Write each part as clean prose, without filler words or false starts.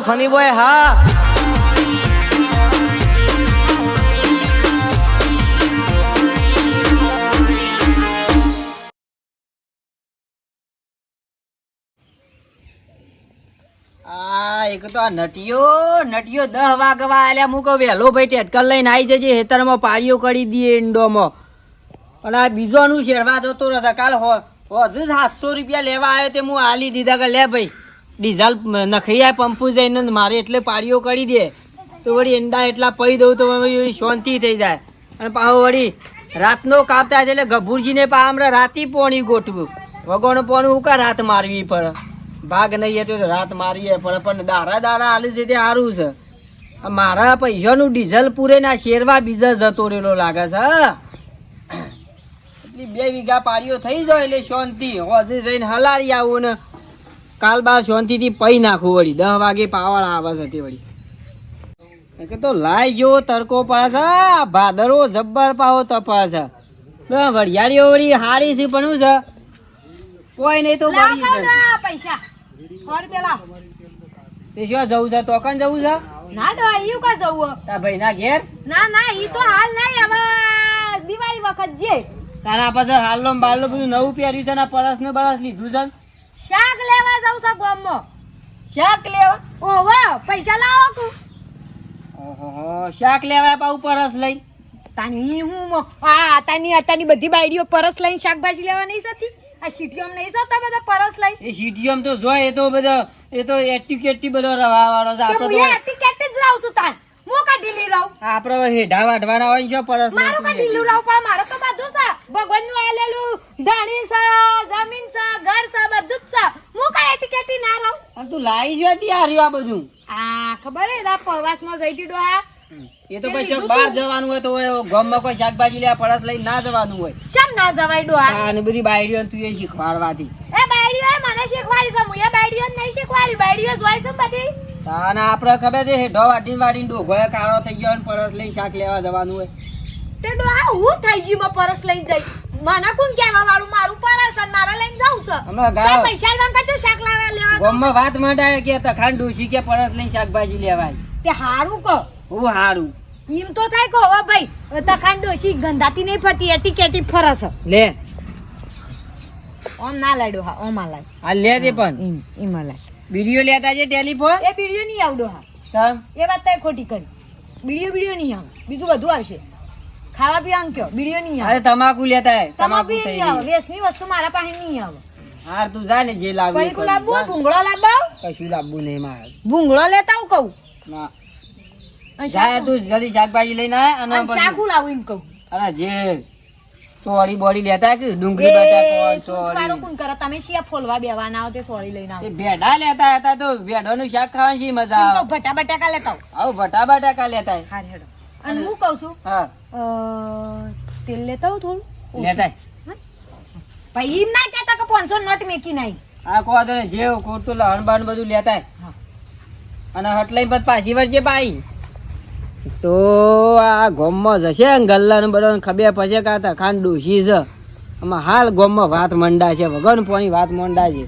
Funny boy હા એક તો આ નટિયો 10 વાગવા આલ્યા મુકો વેલો ભાઈ ટેટકલ લઈને આવી જજે હેતરમાં પાળીઓ કરી દઈએ ઇન્ડોમાં અને આ બીજોનું શેરવા જતો રહેતા કાલ હજુ 700 રૂપિયા લેવા આવ્યો તે હું આલી દીધા કે લે ભાઈ ડીઝલ નખાઈ જાય પંપુ જઈને મારે એટલે પાળીઓ કરી દે તો વળી ઈંડા એટલા પડી દઉં તો શાંતિ થઈ જાય અને પાછો વળી રાતનો કાપતા એટલે ગભુરજીને પા હમણાં રાતી પોણી ગોઠવું વગોનો પોણું ઉકા રાત મારવી પડે ભાગ નહીં તો રાત મારીએ પણ દારા આલે છે તે સારું છે મારા પૈસાનું ડીઝલ પૂરે ના શેરવા બીજા જતો રહેલો લાગે છે એટલી 2 વીઘા પાડીઓ થઈ જાય એટલે શાંતિ હોજે જઈને હલારી આવું ને કાલ બાર શાંતિથી પઈ નાખું વળી 10 વાગે પાવડ આવે છે તે વળી કે તો લાઈ જેવો તડકો પડે છે ભાદરો જબ્બર પાવો તપા છે વડિયાળીઓ વળી હારી છે પણ છે કોઈ નહીં તો બળી છે પૈસા ફોર પેલા તે શું જવું છે તો કન જવું છે ના તો ઈયું કા જવું તા ભાઈ ના ઘેર ના ઈ તો હાલ નહીં હવે દિવાળી વખત જે તારા પાસે હાલનો બાલનો બધું નવું પહેર્યું છે ને પરસ ને બરસ લીધું છે શાક લેવા જાવ છે ગામમાં શાક લેવા ઓહો પૈસા લાવો કુ ઓહો શાક લેવા પાઉ પરસ લઈ તાની હું તાની બધી બાયડીઓ પરસ લઈને શાકભાજી લેવા નહીં જતી આ સિટીઓમ નહીં જતા બધા પરસ લઈ એ સીટીએમ તો જોય એ તો એટીકેટી બધો રવા વાળો છે તો હું એટીકેટ જ રાવ છું તાન હું કા ઢીલી રાવ આપણે હેઢા વાઢવાના હોય છે પરસ મારું કા ઢીલું રાવ પણ મારે તો બધું છે ભગવાનનું આલેલું ધાણી છે જમીન છે ઘર છે બધું જ છે હું કા એટીકેટી ના રાવ અને તું લાઈ જો હતી આ બધું આ ખબર હે દા પ્રવાસમાં જઈતી ડોહા એ તો પછી બહાર જવાનું હોય તો ગામમાં કોઈ શાકભાજી લેવા પરસ લઈને ના જવાનું હોય શેમ ના જવાય ડોહા અને બધી બાયડીઓ તું એ શીખવાડવાથી એ બાયડીઓ મને શીખવાડી છે હું એ બાયડીઓ નહીં શીખવાડી બાયડીઓ જોઈ છે બધી અને આપણે ખબર છે હેઢો વાટીને ડોઘોએ કાળો થઈ ગયો અને પરસ લઈ શાક લેવા જવાનું હોય તે ડોહા હું થઈ ગઈ માં પરસ લઈને જઈ મને કોણ કહેવા વાળું મારું પરસ અને મારા લઈને જાઉં છે અમે ગાવ પૈસા વાંકા તો શાક લેવા ગામમાં વાત માંડાય કે તખાન ડોસી કે પરસ લઈને શાકભાજી લેવાય તે હારું કહો હું હારું એમ તો થાય કહો હવે ભાઈ તખાન ડોસી ગંધાતી નહીં ફરતી એટીકેટી ફરસ લે ઓમ ના લાડો હા ઓમ આ લાડ આ લે દે પણ એમાં લાડ વિડિયો લેતા છે ટેલિફોન એ વિડિયો નહીં આવડો હા તમ એ વાત તય ખોટી કરી વિડિયો નહીં આવે બીજું બધું આવશે ખાવા પીવાનું કયો વિડિયો નહીં આવે અરે તમાકુ લેતા હે તમાકુ નહીં આવે વેસની વસ્તુ મારા પાસે નહીં આવે હાર તું જા ને જે લાવી પડીકું લાવવો ભૂંગળો લાવવો કશું લાવવું નહીં મારે ભૂંગળો લેતા હું કહું ના જા તું જલ્દી શાકભાજી લઈને આય અને શાકું લાવું એમ કહું અરે જે સોળી બોડી લેતા કે ડુંગળી બટાકા સોળી મારું કોણ કરે તમે શિયા ફોલવા બેવાના આવો તે સોળી લઈને આવો એ ભેડા લેતા હતા તો ભેડાનું શાક ખાવાની શી મજા આવે ભટા બટાકા લેતા આવ ભટા બટાકા લેતા હાર હેડો અને હું કહું છું હા તેલ લેતા હું થોડું લેતા ભાઈ એમ ના કહેતા કે 500 નોટ મેકી નહીં આ કો તો જે ખોટું લહણ બાણ બધું લેતા અને હટલાઈ પછી પાછી વળજે પાઈ તો આ ગોમમાં જશે ગલ્લા ને બધા ખબર પછી કાતા ખાન ડોસી છે આમાં હાલ ગોમમાં વાત મંડા છે વગર પોની વાત મંડા છે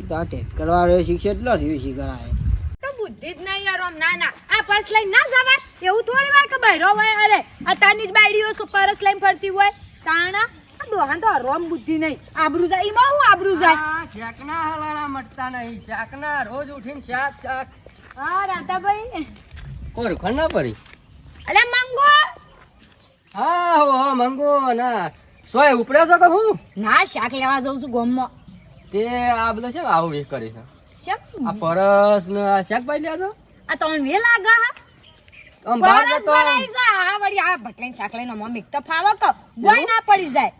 તો આ ટેટ કરવા રહ્યો શિક્ષક એટલો રહ્યો શીખરાય તો બુદ્ધિ જ નહીં યાર આમ ના આ પર્સ લઈને ના જવાય એવું થોડી વાર કે બહેરો હોય અરે આ તાની જ બાયડીઓ પર્સ લઈને ફરતી હોય તાણા આ ડોહાન તો રોમ બુદ્ધિ નહીં આબરૂ જાય ઈમાં હું આબરૂ જાય શાકના હલાલા મટતા નહીં શાકના રોજ ઉઠીને શાક હા રાતાભાઈ કોર ખના પડી અલે મંગો હા હો મંગો ના સોય ઉપડ્યો છો કે હું ના શાક લેવા જાઉં છું ગોમમાં તે આ બધો છે આવું વે કરે છે શેમ આ પરસ ને આ શાકભાજી લ્યા છો આ તો વે લાગા આમ બહાર પરસ જતો ભરાઈ જાય હા વળી આ ભટલાઈને શાક લઈને મમ્મી મિક્ત ફાવા ક ગોય ના પડી જાય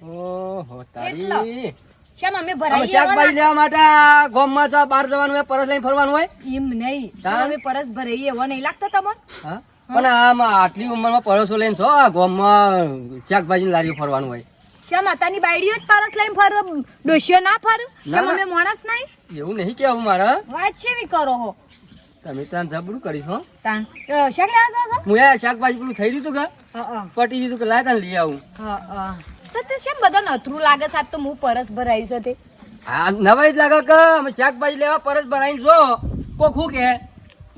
ઓહો એટલો. તારી શેમ અમે અમે ભરાઈ શાકભાજી લેવા માટે આ ગામમાં તો બહાર જવાનું હોય પરસ લઈને ફરવાનું હોય એમ નહીં હા? અમે પરસ ભરાઈએ એવો નહીં લાગતો તમને હા પણ આમાં આટલી ઉંમરમાં પરસો લઈને છો આ ગામમાં શાકભાજી લારીઓ ફરવાનું હોય શેમ અતાની બાયડીઓ જ પરસ લઈને ફરો ડોશિયો ના ફરું શેમ ના. અમે માણસ નહીં એવું નહીં કેવું મારે વાત છેવી કરો હો તમે ત્યાં જબરું કરીશ હો તાન શાક લેવા જાવ છો હું આ શાકભાજી પેલું થઈ રહ્યું કે પટી દીધું કે લાય તને લઈ આવું તો તે શેમ બધા નથરું લાગે સાત તો હું પરસ ભરાઈ છો તે આ નવાઈ જ લાગે કે અમે શાકભાજી લેવા પરસ ભરાઈને જો કોક હું કે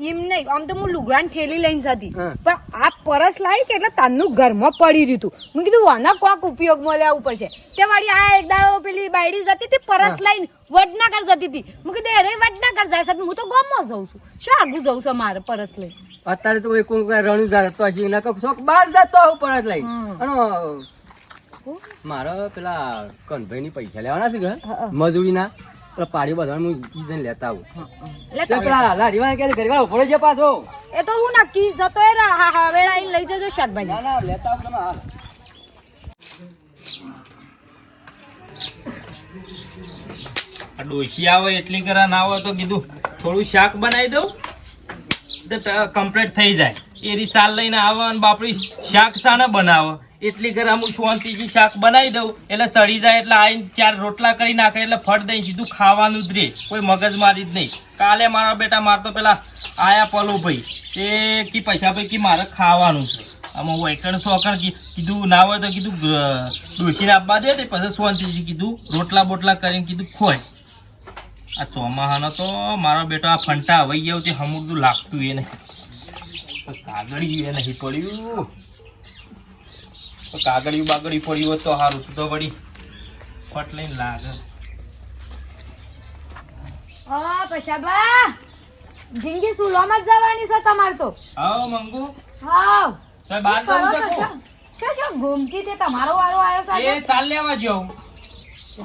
એમ નહીં, આમ તો હું લુગડાની થેલી લઈને જતી હા. પણ આ પરસ લાવી કે એટલે તારનું ઘરમાં પડી રહ્યું હતું. મેં કીધું આના કોક ઉપયોગમાં લેવું પડશે. તે વાળી આ એક દાડો પેલી બાયડી જતી હતી પરસ લઈને વડનગર જતી હતી. મેં કીધું અરે વડનગર જાય છે, હું તો ગામમાં જાઉં છું, શું આગું જાઉં છું મારે પરસ લઈને. અત્યારે તો કોઈ રણું જતો હશે એના કોક શોખ બહાર જતો આવું પરત લઈ અને મારો પેલા કનભાઈ ની પૈસા લેવાના છે કે હા. મજૂરીના પેલા પાડીઓ બધા હું ઈ લેતા આવું એટલે તે પેલા લાડીવાળા કે ઘરે ઉભો છે પાછો એ તો હું નક્કી જતો એ હવે લઈ જજો શાકભાજી. ના ના લેતા આવું તમે હાલ આ ડોશી આવે એટલી કરા ના હોય તો કીધું થોડું શાક બનાવી દઉં તો કમ્પ્લીટ થઈ જાય. એરી ચાલ લઈને આવે અને બાપડી શાક સાને બનાવે એટલી કરા હું શાંતિથી શાક બનાવી દઉં એટલે સડી જાય એટલે આવીને 4 રોટલા કરી નાખે એટલે ફટ દઈ સીધું ખાવાનું જ રહે, કોઈ મગજમારી જ નહીં. કાલે મારા બેટા મારતો પેલા આયા પલો ભાઈ એ કી પૈસા ભાઈ કી મારે ખાવાનું છે. આમાં વૈકણ સોકણ કીધું ના હોય તો કીધું ડોશીને આપવા દે પછી શાંતિથી કીધું રોટલા બોટલા કરીને કીધું ખોય. આ ચોમાહાનો તો મારો બેટો આ ફંટા હવાઈ ગયો તે હમુરદું લાગતું એ નહીં. કાગળિયું એ નહીં પડ્યું, કાગળિયું બાગળિયું પડ્યું હોત તો સારું તો વળી ફટ લઈને લાગે. પશાબા જિંદગી સુલોમાં જ જવાની છે તમારે તો. આવો મંગુ હાવ સાહેબ બહાર જવું છે કો? શું ઘૂમતી તે તમારો વારો આવ્યો એ સાહેબ. ચાલ લેવા જાઉં.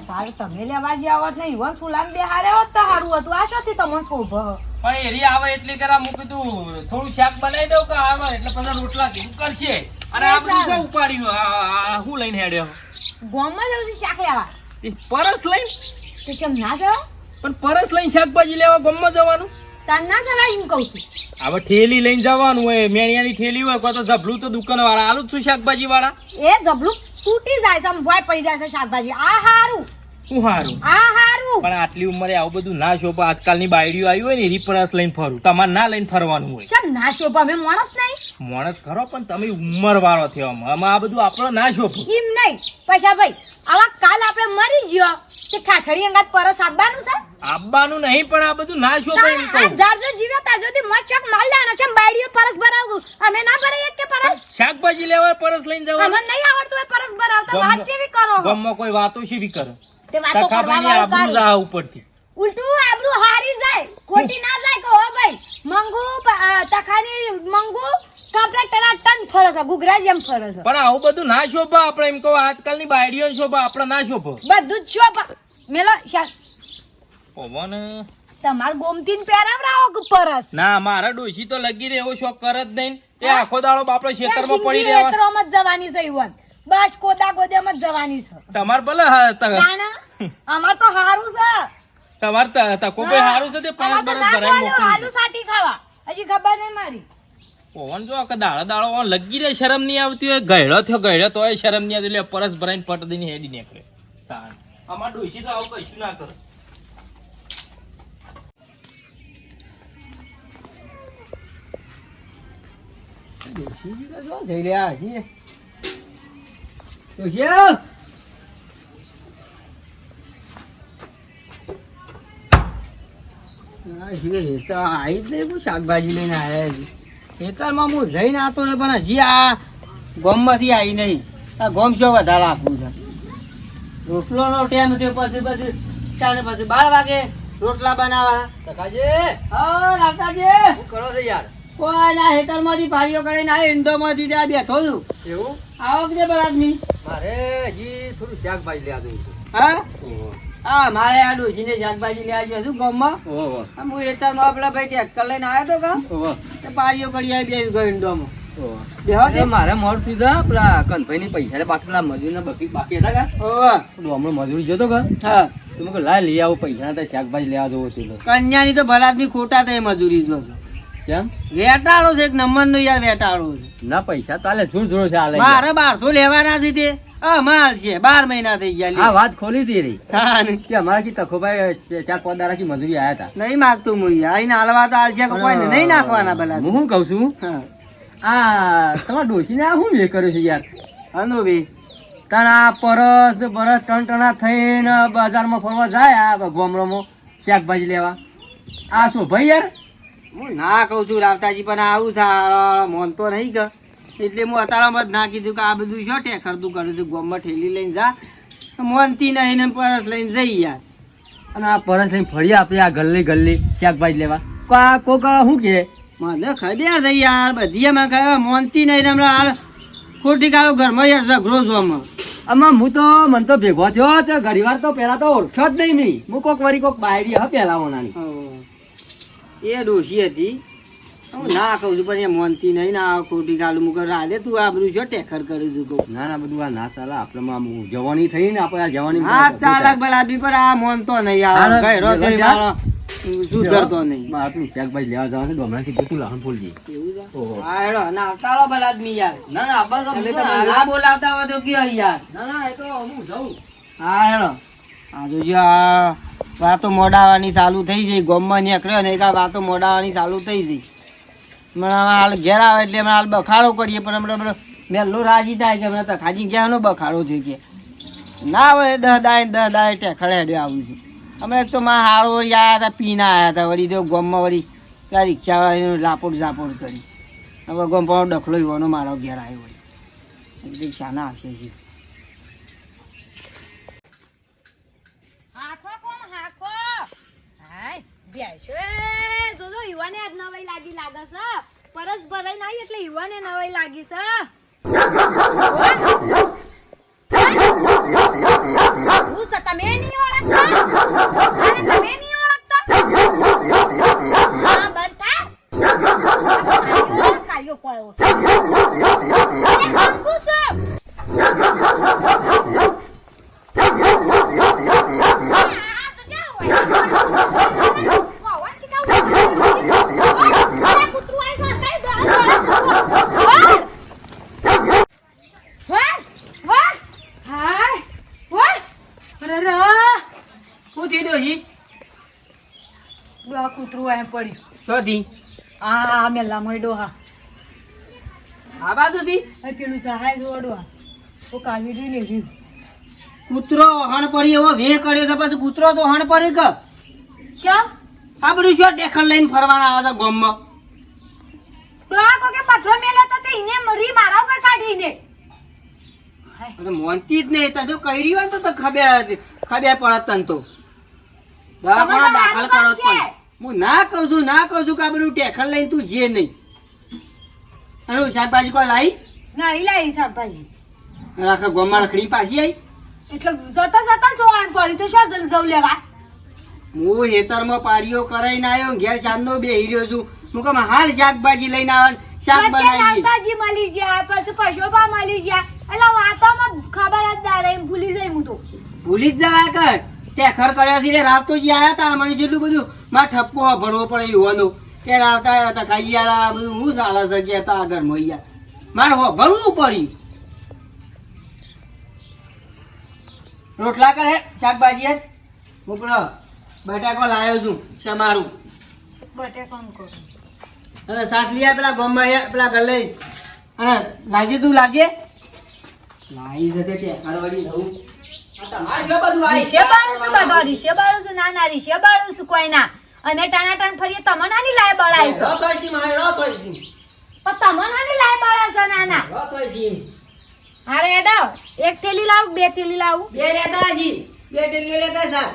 સારું તમે લેવા જ આવત ને ઈવન સુલામ બે હારે હોત તો સારું હતું. આ શોથી તમને શોભ પણ એરી આવે એટલી કરા હું કીધું થોડું શાક બનાવી દઉં કે આવે એટલે પછી રોટલા કીધું કરશે. અને આ બધું શું ઉપાડ્યું આ હું લઈને હેડ્યો ગામમાં જવું છે શાક લેવા એ પરસ લઈને? તો કેમ ના જવા? પણ પરસ લઈને શાકભાજી લેવા ગામમાં જવાનું? તાર ના જવા એમ કહું છું. હવે ઠેલી લઈને જવાનું હોય, મેણિયાની ઠેલી હોય કોઈ તો જબલું તો દુકાન વાળા આલું જ છું શાકભાજી વાળા. એ જબલું તૂટી જાય છે, આમ ભોય પડી જાય છે શાકભાજી. આ હારું શું હારું? આ હારું. પણ આટલી ઉંમરે આવું બધું ના શોભે. આજકાલની બાયડીઓ આવી હોય ને એની પરસ લઈને ફરું, તમારે ના લઈને ફરવાનું હોય. કેમ ના શોભ? અમે માણસ નહીં? માણસ ખરો પણ તમે ઉંમર વાળો થયો, આમાં આ બધું આપણે ના શોભે. એમ નહીં પૈસા ભાઈ, આવા કાલ આપણે મરી ગયો તે ખાછડી અંગાત પરસ આપવાનું છે. આવવાનું નહીં પણ આ બધું ના શોભે એમ કહું. જારજો જીવે તાજોથી મચક માલ લેવાનો છે. બાયડીઓ પરસ ભરાવું અમે ના ભરાઈએ કે પરસ? શાકભાજી લેવા પરસ લઈને જવાનું? અમને નહીં આવડતું એ પરસ ભરાવતા. વાત કેવી કરો? ગામમાં કોઈ વાતો શેવી કરે? તે વાતો કરવા વાળું આબરૂ કાઢો. જા ઉપરથી. ઉલટું આબરૂ હારી જાય, ખોટી ના જાય કે હો ભાઈ મંગુ તખાની મંગુ કમ્પ્લેટ ટન ફરે છે, ગુગરાજ એમ ફરે છે. પણ આવું બધું ના શોભે. આપણે એમ કહો આજકાલની બાયડીઓ શોભે, આપણે ના શોભે. બધું જ શોભ મેલો પવન તમાર ગોમતીન પહેરાવરાવો કે પરસ. ના મારા ડોશી તો લગી રહે એવો શોખ કરે જ નહીં. એ આખો દાડો બાપડો ખેતરમાં પડી રહેવા. ખેતરોમાં જ જવાની છે ઈવન. બસ કોદા ગોદેમાં જ જવાની છે. તમાર ભલે તાણા અમાર તો હારું છે. તમાર તકો ભાઈ હારું છે તે અમાર પરસ તો બરસ ના ભરાઈ બોલો, મોકલી આલુ સાટી ખાવા હજી ખબર નહીં મારી. પવન જો કે દાડો દાડો લગી રહે, શરમ નહીં આવતી હોય. ગયડો તો એ શરમ નહીં આવતી એટલે પરસ ભરાઈને પટ દઈને હેડી નીકળે. તાણ અમાર ડોશી તો આવું કશું ના કરે. જઈ રહ્યા હજી ડોશી આવી જ નહીં, શાકભાજી લઈને આવ્યા છે ખેતરમાં. હું જઈને આવતો ને પણ હજી આ ગોમમાંથી આવી નહીં. આ ગોમ શું વધારે આપવું છે. રોટલોનો ટાઈમ થયો પછી 12 વાગે રોટલા બનાવવા. કાકાજી હા કાકાજી શું કરો છો યાર? કોઈ ના ખેતરમાંથી ભારીઓ કરીને આ ઈંડોમાંથી ત્યાં બેઠો છું. એવું? આવો કે બરાદમી મારે હજી થોડું શાકભાજી લેવા દઉં છું. હા હા મારે આ ડોશીને શાકભાજી લેવા ગયો છું ગામમાં. હું ખેતરમાં આપણા ભાઈ ટ્રેક્ટર લઈને આવ્યો હતો કે પારીઓ કરી આવી બે ગયો ઈંડોમાં. મારે મોડ થી જા પેલા કનભાઈ ની પૈસા બાકી પેલા મજૂરી ના બાકી હતા હમણાં મજૂરી જતો હા તમે લાય લઈ આવો પૈસા ના શાકભાજી લેવા જવો હતો. કન્યા ની તો ભલા આદમી ખોટા થાય મજૂરી જો કેમ વેટાળો છે એક નંબર નો યાર વેટાળો છે. ના પૈસા તાલે જોર જોર છે મારે 1200 લેવાના છે તે માલ છે 12 મહિના થઈ ગયા. આ વાત ખોલી હતી રહી કે અમારા કી તખોભાઈ 4-5 દાડા કી મજૂરી આયા હતા. નહીં માગતું હું આઈને હાલવા તો હાલ છે કે કોઈ નહીં નાખવાના ભલા. હું શું કઉ છું આ તમારા ડોશી ને આ શું વે કર્યો છે યાર? હનો ભાઈ તારા પરસ ટણા થઈને બજારમાં ફરવા જાય આ ગોમડામાં શાકભાજી લેવા. આ શું ભાઈ યાર હું ના કહું છું રાવતાજી પણ આવું છે મોનતો નહીં કે એટલે હું અત્યારમાં જ ના કીધું કે આ બધું શું ટેખરતું કરું છું ગોમમાં ઠેલી લઈને જા મોનતી નહીં ને પરસ લઈને જઈ યાર. અને આ પરસ લઈને ફરી આપણે આ ગલ્લી શાકભાજી લેવા કોક શું કે મને ખબર છે યાર બધી મને ખબર મોનતી નહીં ને હમણાં હાલ ખોટી કાળો ઘરમાં યાર ઝઘડો છું આમાં. આમાં હું તો મન તો ભેગો થયો તો ઘણી વાર તો પેલા તો ઓળખ્યો જ નહીં મી હું કોક વરી કોક બાયરી હ પેલા ઓનાની એ ડોશી હતી હું ના કહું છું પણ એ મોનતી નહીં ને આ ખોટી કાળું મુકર રાધે તું આ બધું શું ટેખર કરું છું કહું. ના બધું આ ના ચાલે આપણે જવાની થઈ ને આપણે આ જવાની હા ચાલક ભલા આદમી પણ આ મોનતો નહીં આ ગયરો થઈ મારો સુધરતો નહીં. આપણું શાકભાજી લેવા જવાનું છે હમણાંથી ગોતું લહણ ફૂલજી. એવું છે? ઓહો. હા હેડો ના આવતાળો ભલા આદમી યાર. ના આબા તો તમે તમે ના બોલાવતા હોય તો કયો યાર. ના એ તો હું જાઉં. હા હેડો આ જોજો આ વાતો મોડાવાની ચાલુ થઈ જઈ ગોમમાં નીકળ્યો ને એક આ વાતો મોડાવાની ચાલુ થઈ જઈ. મને હાલ ઘેર આવે એટલે અમે હાલ બખાડો કરીએ પણ હમણાં મેલું રાજી થાય કે હમણાં તો ખાજી ઘેરનો બખાડો થયો કે ના હોય 10 દાય ટેખડે હેડ્યો આવું છું. અમે એક તો માં હારો આવ્યા હતા પીના આવ્યા હતા વળી તો ગોમમાં વળી ત્યાં રિક્ષાવાળાનું લાપોડ ઝાપોડ કરી હવે ગોમ પણ ડખલો એવાનો મારો ઘેર આવ્યો વળી શાના આવશે છે. હાખો કોણ હાખો હાય બેસો જોજો યુવાને આજ નવાઈ લાગી લાગે છે પરસ ભરાઈ નાઈ એટલે યુવાને નવાઈ લાગી છે હું તો તમે નહીં ઓળખતા અરે તમે નહીં ઓળખતા હા બંધા કાયો પડ્યો છે એ હસકું કૂતરું એમ પડ્યું શોધી આ મેલા મોડો હા આ બાજુથી પેલું સહાય જોડવા તો કાઢી દઈ ને કૂતરો હણ પડી એવો વે કર્યો તો પછી કૂતરો તો હણ પડે કે શ્યામ આ બધું શું ટેખર લઈને ફરવાના આવે છે ગોમમાં. કે પથરો મેલે તો તે ઇને મરી મારા ઉપર કાઢીને અરે મોનતી જ નહીં તને જો કહી રહ્યો ને તો ખબર પડત તને તો દવાખાનો દાખલ કરો જ પણ હું ના કહું છું કે આ બધું ટેખર લઈને તું જે નહીં. અને શાકભાજી કોઈ લાવી ના લાઈ શાકભાજી આખા ગોમમાં રખડી પાછી આવી. એટલે જતા જોવાનું પડ્યું તો શું જવું લેવા હું હેતરમાં પાડીઓ કરાઈને આવ્યો ઘેર ચાંદનો બેહી રહ્યો છું. હું કહું હાલ શાકભાજી લઈને આવે શાક બનાવી નાતાજી મળી ગયા પછી પશોભા મળી ગયા એટલે વાતોમાં ખબર જ ના રહી ભૂલી જઈ હું તો ભૂલી જ જવાય કર ટેખર કર્યો છે રાત તો જે આવ્યા હતા મને જેટલું બધું મારે ઠપકો ભરવો પડે યુવાનો કે આવતા આવ્યા હતા ખાઈ ગયા બધું હું સારા સગ્યા હતા આગળ મોયા મારે ભરવું પડ્યું. રોટલા કરે શાકભાજી જ હું પેલો બટાકો લાવ્યો છું તમારું બટેકામ કરો અને શાક લઈ પેલા ગોમમાં પેલા ઘર લઈ અને લાગજે તું લાગજે લાવી શકે ટેખર વળી રહું તમારે જો બધું આવી રીશે બાળું બાબા રીશે બાળું ના રીશે બાળું કોઈ ના અમે ટાણા ટાણ ફરીએ તમે નાની લાય બળાય છે રોત હોય છે મારે રોત હોય છે પણ તમે નાની લાય બળા છે નાના રોત હોય છે અરે એડો એક થેલી લાવું બે થેલી લાવું બે લેતા જી બે ટેલી લેતા સર